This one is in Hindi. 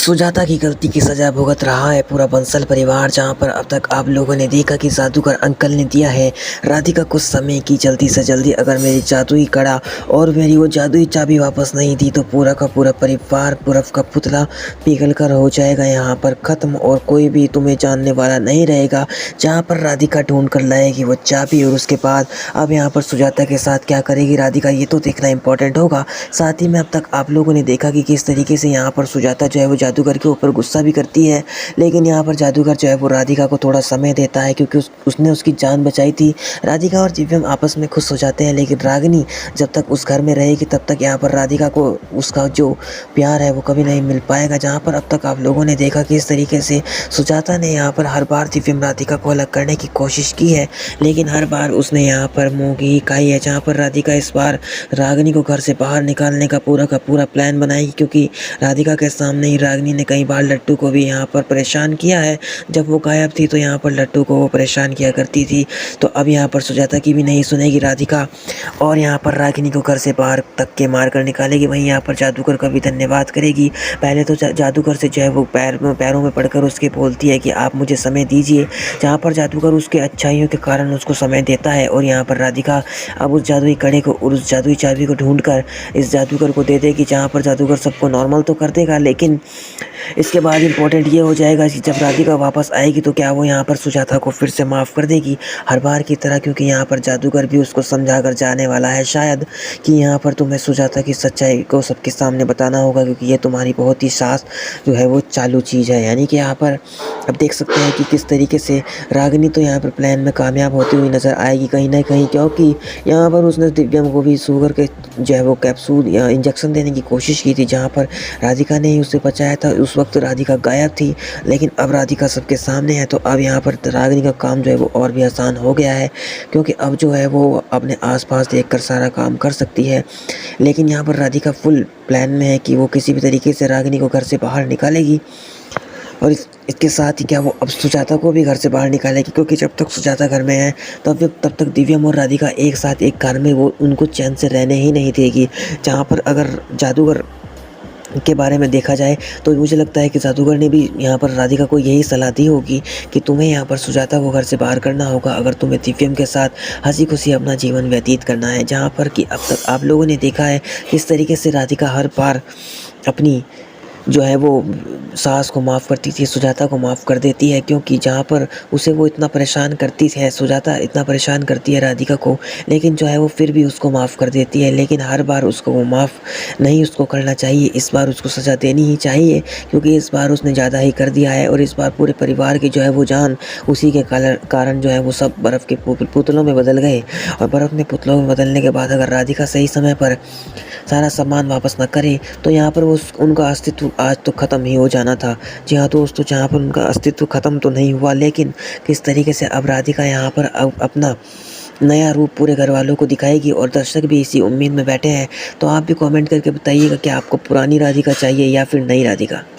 सुजाता की गलती की सजा भुगत रहा है पूरा बंसल परिवार। जहां पर अब तक आप लोगों ने देखा कि जादूगर अंकल ने दिया है राधिका कुछ समय की जल्दी से जल्दी अगर मेरी जादुई कड़ा और मेरी वो जादुई चाबी वापस नहीं दी तो पूरा का पूरा परिवार बर्फ का पुतला पिघल कर हो जाएगा यहाँ पर ख़त्म और कोई भी तुम्हें जानने वाला नहीं रहेगा। जहाँ पर राधिका ढूंढ कर लाएगी वो चाबी और उसके बाद अब यहाँ पर सुजाता के साथ क्या करेगी राधिका, ये तो देखना इंपॉर्टेंट होगा। साथ ही में अब तक आप लोगों ने देखा कि किस तरीके से यहाँ पर सुजाता जो है वो जादूगर के ऊपर गुस्सा भी करती है, लेकिन यहाँ पर जादूगर जो है वो राधिका को थोड़ा समय देता है क्योंकि उसने उसकी जान बचाई थी। राधिका और दिव्यम आपस में खुश हो जाते हैं, लेकिन रागिनी जब तक उस घर में रहेगी तब तक यहाँ पर राधिका को उसका जो प्यार है वो कभी नहीं मिल पाएगा। जहाँ पर अब तक आप लोगों ने देखा कि इस तरीके से सुजाता ने यहाँ पर हर बार दिव्यम राधिका को अलग करने की कोशिश की है, लेकिन हर बार उसने यहाँ पर मुँह की ही खाई है। जहाँ पर राधिका इस बार रागिनी को घर से बाहर निकालने का पूरा प्लान बनाएगी, क्योंकि राधिका के सामने ही रागिनी ने कई बार लट्टू को भी यहाँ पर परेशान किया है। जब वो गायब थी तो यहाँ पर लट्टू को वो परेशान किया करती थी, तो अब यहाँ पर सुजाता की भी नहीं सुनेगी राधिका और यहाँ पर रागिनी को घर से बाहर तक के मार कर निकालेगी। वहीं यहाँ पर जादूगर का भी धन्यवाद करेगी। पहले तो जादूगर से जो है वो पैरों में पड़कर उसके बोलती है कि आप मुझे समय दीजिए। जहाँ पर जादूगर उसके अच्छाइयों के कारण उसको समय देता है और यहाँ पर राधिका अब उस जादुई कड़े को और उस जादुई चाबी को ढूंढकर इस जादूगर को दे देगी। जहाँ पर जादूगर सबको नॉर्मल तो कर देगा, लेकिन इसके बाद इम्पोर्टेंट ये हो जाएगा कि जब राधिका वापस आएगी तो क्या वो यहाँ पर सुजाता को फिर से माफ़ कर देगी हर बार की तरह, क्योंकि यहाँ पर जादूगर भी उसको समझा कर जाने वाला है शायद कि यहाँ पर तुम्हें सुजाता की सच्चाई को सबके सामने बताना होगा, क्योंकि ये तुम्हारी बहुत ही सास जो है वो चालू चीज़ है। यानी कि यहाँ पर अब देख सकते हैं कि किस तरीके से रागिनी तो यहाँ पर प्लान में कामयाब होती हुई नज़र आएगी कहीं ना कहीं, क्योंकि यहाँ पर उसने दिव्यम को भी शुगर के जो है वो कैप्सूल या इंजेक्शन देने की कोशिश की थी। जहाँ पर राधिका ने ही उसे बचाया था, उस वक्त राधिका गायब थी, लेकिन अब राधिका सबके सामने है। तो अब यहाँ पर रागिनी का काम जो है वो और भी आसान हो गया है, क्योंकि अब जो है वो अपने आसपास देखकर सारा काम कर सकती है। लेकिन यहाँ पर राधिका फुल प्लान में है कि वो किसी भी तरीके से रागिनी को घर से बाहर निकालेगी और इसके साथ ही क्या वो अब सुजाता को भी घर से बाहर निकालेगी, क्योंकि जब तक सुजाता घर में है तब तक दिव्यम और राधिका एक साथ एक घर में वो उनको चैन से रहने ही नहीं देगी। जहाँ पर अगर जादूगर के बारे में देखा जाए तो मुझे लगता है कि जादूगर ने भी यहाँ पर राधिका को यही सलाह दी होगी कि तुम्हें यहाँ पर सुजाता को घर से बाहर करना होगा अगर तुम्हें दिव्यम के साथ हंसी खुशी अपना जीवन व्यतीत करना है। जहाँ पर कि अब तक आप लोगों ने देखा है किस तरीके से राधिका हर बार अपनी जो है वो सास को माफ़ करती थी, सुजाता को माफ़ कर देती है, क्योंकि जहाँ पर उसे वो इतना परेशान करती है, सुजाता इतना परेशान करती है राधिका को, लेकिन जो है वो फिर भी उसको माफ़ कर देती है। लेकिन हर बार उसको वो माफ़ नहीं उसको करना चाहिए, इस बार उसको सज़ा देनी ही चाहिए, क्योंकि इस बार उसने ज़्यादा ही कर दिया है और इस बार पूरे परिवार की जो है वो जान उसी के कारण जो है वो सब बर्फ़ के पुतलों में बदल गए। और बर्फ़ में पुतलों में बदलने के बाद अगर राधिका सही समय पर सारा सामान वापस न करे तो यहाँ पर वो उनका अस्तित्व आज तो ख़त्म ही हो जाना था। जी हाँ दोस्तों, जहाँ पर उनका अस्तित्व ख़त्म तो नहीं हुआ, लेकिन किस तरीके से अब राधिका यहाँ पर अपना नया रूप पूरे घर वालों को दिखाएगी और दर्शक भी इसी उम्मीद में बैठे हैं। तो आप भी कमेंट करके बताइएगा कि आपको पुरानी राधिका चाहिए या फिर नई राधिका।